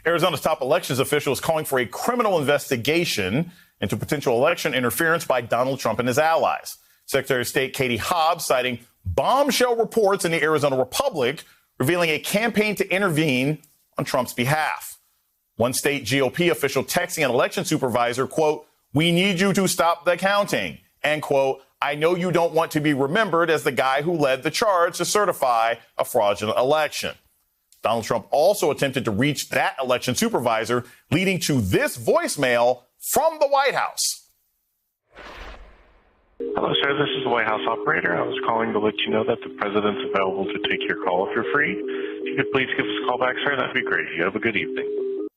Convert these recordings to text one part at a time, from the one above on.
Arizona's top elections official is calling for a criminal investigation into potential election interference by Donald Trump and his allies. Secretary of State Katie Hobbs citing bombshell reports in the Arizona Republic revealing a campaign to intervene on Trump's behalf. One state GOP official texting an election supervisor, quote, "We need you to stop the counting," and quote, "I know you don't want to be remembered as the guy who led the charge to certify a fraudulent election." Donald Trump also attempted to reach that election supervisor, leading to this voicemail from the White House. Hello, sir. This is the White House operator. I was calling to let you know that the president's available to take your call if you're free. If you could please give us a call back, sir, that'd be great. You have a good evening.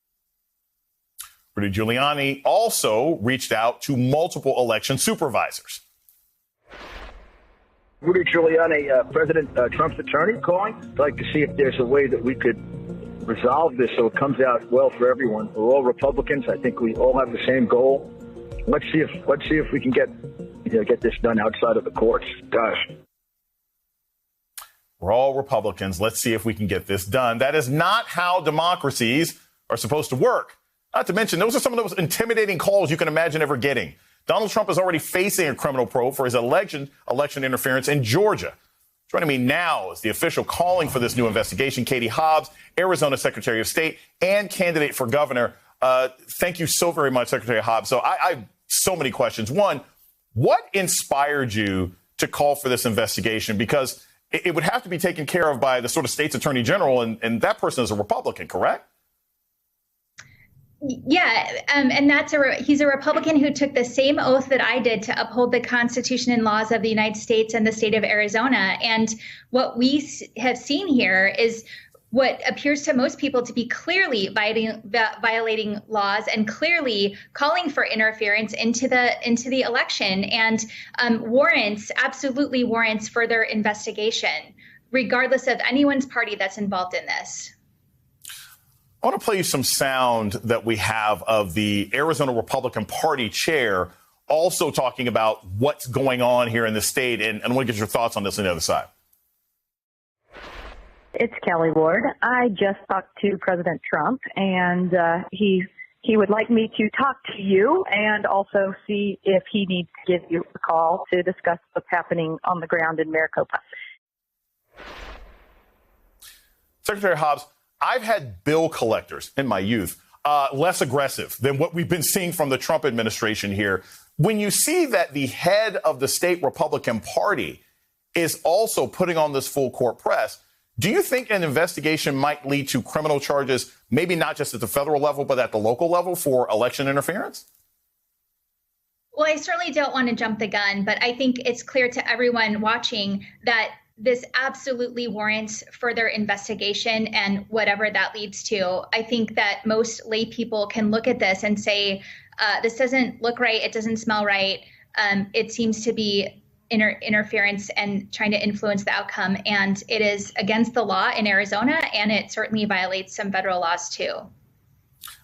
Rudy Giuliani also reached out to multiple election supervisors. Rudy Giuliani, President Trump's attorney, calling. I'd like to see if there's a way that we could resolve this so it comes out well for everyone. We're all Republicans. I think we all have the same goal. Let's see if we can get this done outside of the courts. Gosh. We're all Republicans. Let's see if we can get this done. That is not how democracies are supposed to work. Not to mention, those are some of the most intimidating calls you can imagine ever getting. Donald Trump is already facing a criminal probe for his election interference in Georgia. Joining me now is the official calling for this new investigation, Katie Hobbs, Arizona Secretary of State and candidate for governor. Thank you so very much, Secretary Hobbs. So I have so many questions. One, what inspired you to call for this investigation? Because it would have to be taken care of by the sort of state's attorney general, and that person is a Republican, correct? Yeah, and he's a Republican who took the same oath that I did to uphold the Constitution and laws of the United States and the state of Arizona. And what we have seen here is what appears to most people to be clearly violating laws and clearly calling for interference into the election, and absolutely warrants further investigation, regardless of anyone's party that's involved in this. I want to play you some sound that we have of the Arizona Republican Party chair also talking about what's going on here in the state. And I want to get your thoughts on this on the other side. It's Kelly Ward. I just talked to President Trump, and he would like me to talk to you and also see if he needs to give you a call to discuss what's happening on the ground in Maricopa. Secretary Hobbs, I've had bill collectors in my youth less aggressive than what we've been seeing from the Trump administration here. When you see that the head of the state Republican Party is also putting on this full court press, do you think an investigation might lead to criminal charges, maybe not just at the federal level, but at the local level for election interference? Well, I certainly don't want to jump the gun, but I think it's clear to everyone watching that this absolutely warrants further investigation and whatever that leads to. I think that most lay people can look at this and say, this doesn't look right. It doesn't smell right. It seems to be interference and trying to influence the outcome. And it is against the law in Arizona, and it certainly violates some federal laws too.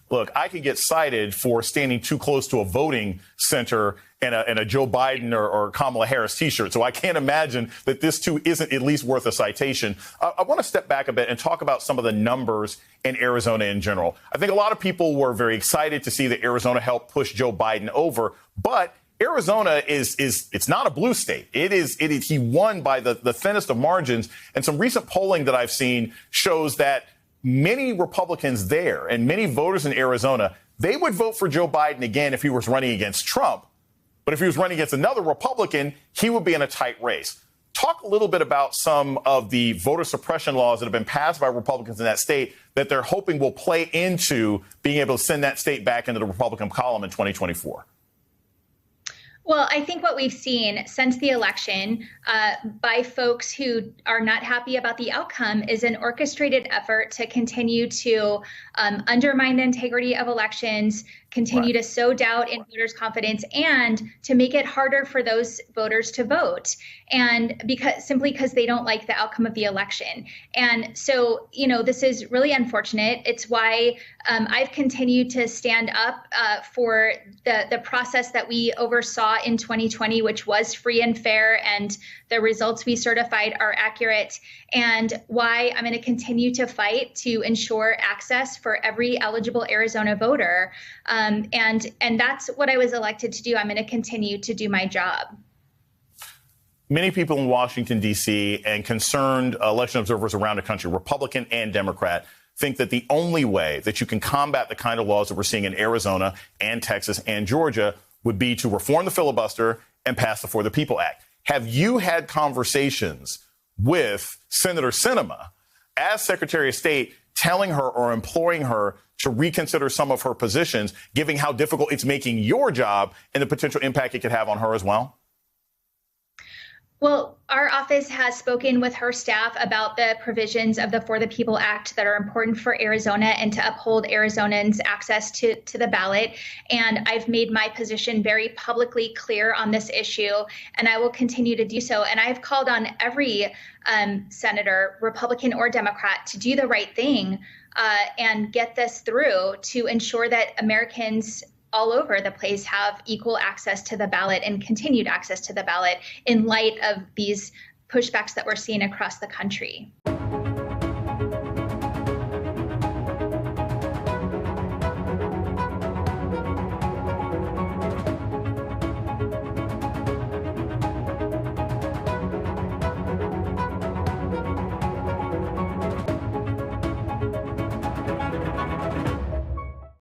Look, I could get cited for standing too close to a voting center in a Joe Biden or Kamala Harris T-shirt. So I can't imagine that this, too, isn't at least worth a citation. I want to step back a bit and talk about some of the numbers in Arizona in general. I think a lot of people were very excited to see that Arizona helped push Joe Biden over. But Arizona it's not a blue state. He won by the thinnest of margins. And some recent polling that I've seen shows that many Republicans there and many voters in Arizona, they would vote for Joe Biden again if he was running against Trump. But if he was running against another Republican, he would be in a tight race. Talk a little bit about some of the voter suppression laws that have been passed by Republicans in that state that they're hoping will play into being able to send that state back into the Republican column in 2024. Well, I think what we've seen since the election by folks who are not happy about the outcome is an orchestrated effort to continue to undermine the integrity of elections, continue to sow doubt in voters' confidence, and to make it harder for those voters to vote, and because they don't like the outcome of the election. And so, this is really unfortunate. It's why I've continued to stand up for the process that we oversaw saw in 2020, which was free and fair, and the results we certified are accurate, and why I'm going to continue to fight to ensure access for every eligible Arizona voter. And that's what I was elected to do. I'm going to continue to do my job. Many people in Washington, D.C., and concerned election observers around the country, Republican and Democrat, think that the only way that you can combat the kind of laws that we're seeing in Arizona and Texas and Georgia would be to reform the filibuster and pass the For the People Act. Have you had conversations with Senator Sinema as Secretary of State, telling her or imploring her to reconsider some of her positions, given how difficult it's making your job and the potential impact it could have on her as well? Well, our office has spoken with her staff about the provisions of the For the People Act that are important for Arizona and to uphold Arizonans' access to the ballot. And I've made my position very publicly clear on this issue, and I will continue to do so. And I've called on every senator, Republican or Democrat, to do the right thing and get this through to ensure that Americans all over the place have equal access to the ballot and continued access to the ballot in light of these pushbacks that we're seeing across the country.